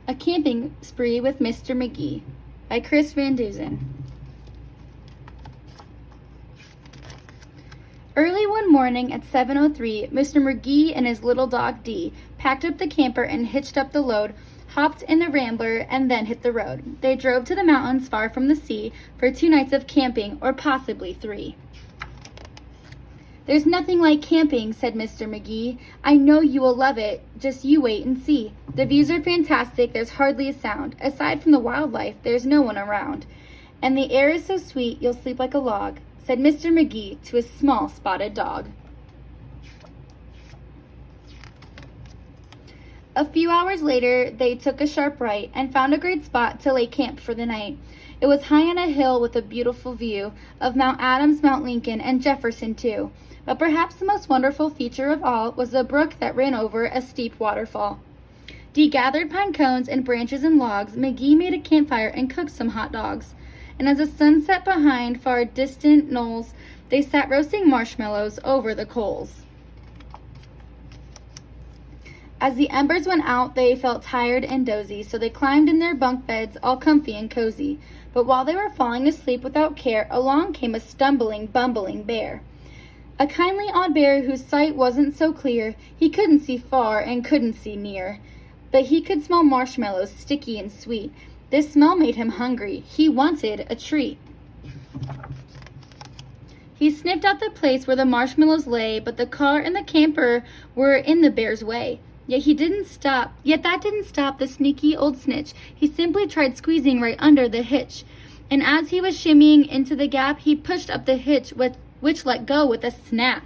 A Camping Spree with Mr. Magee by Chris Van Dusen. Early one morning at 7:03, Mr. Magee and his little dog Dee packed up the camper and hitched up the load, hopped in the Rambler, and then hit the road. They drove to the mountains far from the sea for 2 nights of camping, or possibly 3. "There's nothing like camping," said Mr. Magee. "I know you will love it. Just you wait and see. The views are fantastic. There's hardly a sound. Aside from the wildlife, there's no one around. And the air is so sweet, you'll sleep like a log," said Mr. Magee to his small spotted dog. A few hours later, they took a sharp right and found a great spot to lay camp for the night. It was high on a hill with a beautiful view of Mount Adams, Mount Lincoln, and Jefferson too. But perhaps the most wonderful feature of all was the brook that ran over a steep waterfall. Dee gathered pine cones and branches and logs. Magee made a campfire and cooked some hot dogs. And as the sun set behind far distant knolls, they sat roasting marshmallows over the coals. As the embers went out, they felt tired and dozy, so they climbed in their bunk beds, all comfy and cozy. But while they were falling asleep without care, along came a stumbling, bumbling bear. A kindly odd bear whose sight wasn't so clear. He couldn't see far and couldn't see near. But he could smell marshmallows, sticky and sweet. This smell made him hungry. He wanted a treat. He sniffed out the place where the marshmallows lay, but the car and the camper were in the bear's way. Yet that didn't stop the sneaky old snitch. He simply tried squeezing right under the hitch. And as he was shimmying into the gap, he pushed up the hitch, which let go with a snap.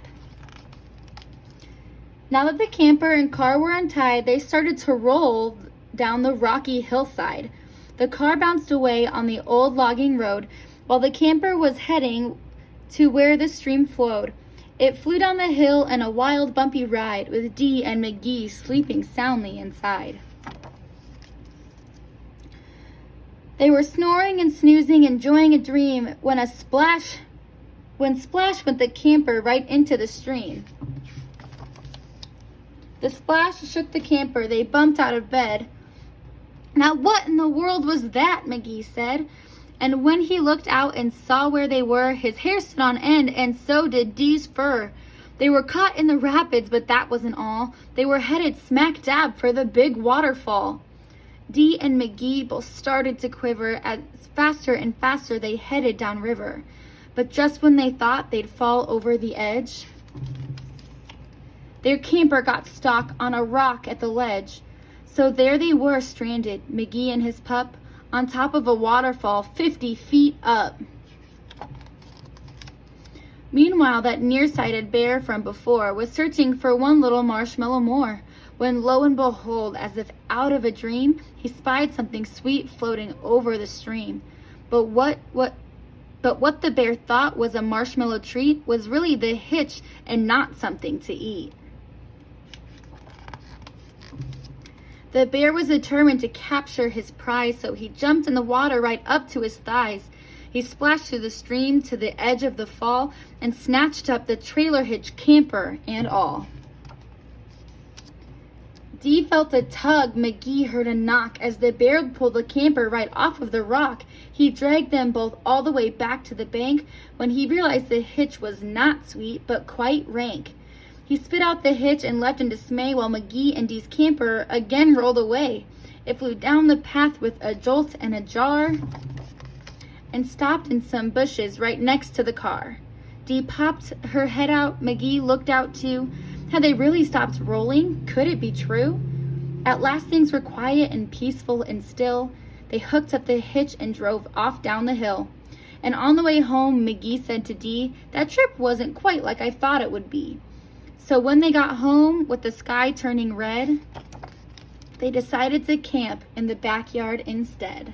Now that the camper and car were untied, they started to roll down the rocky hillside. The car bounced away on the old logging road, while the camper was heading to where the stream flowed. It flew down the hill in a wild, bumpy ride, with Dee and Magee sleeping soundly inside. They were snoring and snoozing, enjoying a dream, when splash went the camper right into the stream. The splash shook the camper. They bumped out of bed. "Now what in the world was that?" Magee said. And when he looked out and saw where they were, his hair stood on end, and so did Dee's fur. They were caught in the rapids, but that wasn't all. They were headed smack dab for the big waterfall. Dee and Magee both started to quiver as faster and faster they headed downriver. But just when they thought they'd fall over the edge, their camper got stuck on a rock at the ledge. So there they were stranded, Magee and his pup, on top of a waterfall 50 feet up. Meanwhile, that nearsighted bear from before was searching for one little marshmallow more, when lo and behold, as if out of a dream, he spied something sweet floating over the stream. But what the bear thought was a marshmallow treat was really the hitch and not something to eat. The bear was determined to capture his prize, so he jumped in the water right up to his thighs. He splashed through the stream to the edge of the fall and snatched up the trailer hitch, camper and all. Dee felt a tug. Magee heard a knock as the bear pulled the camper right off of the rock. He dragged them both all the way back to the bank when he realized the hitch was not sweet, but quite rank. He spit out the hitch and left in dismay while Magee and Dee's camper again rolled away. It flew down the path with a jolt and a jar and stopped in some bushes right next to the car. Dee popped her head out. Magee looked out too. Had they really stopped rolling? Could it be true? At last things were quiet and peaceful and still. They hooked up the hitch and drove off down the hill. And on the way home, Magee said to Dee, "That trip wasn't quite like I thought it would be." So when they got home, with the sky turning red, they decided to camp in the backyard instead.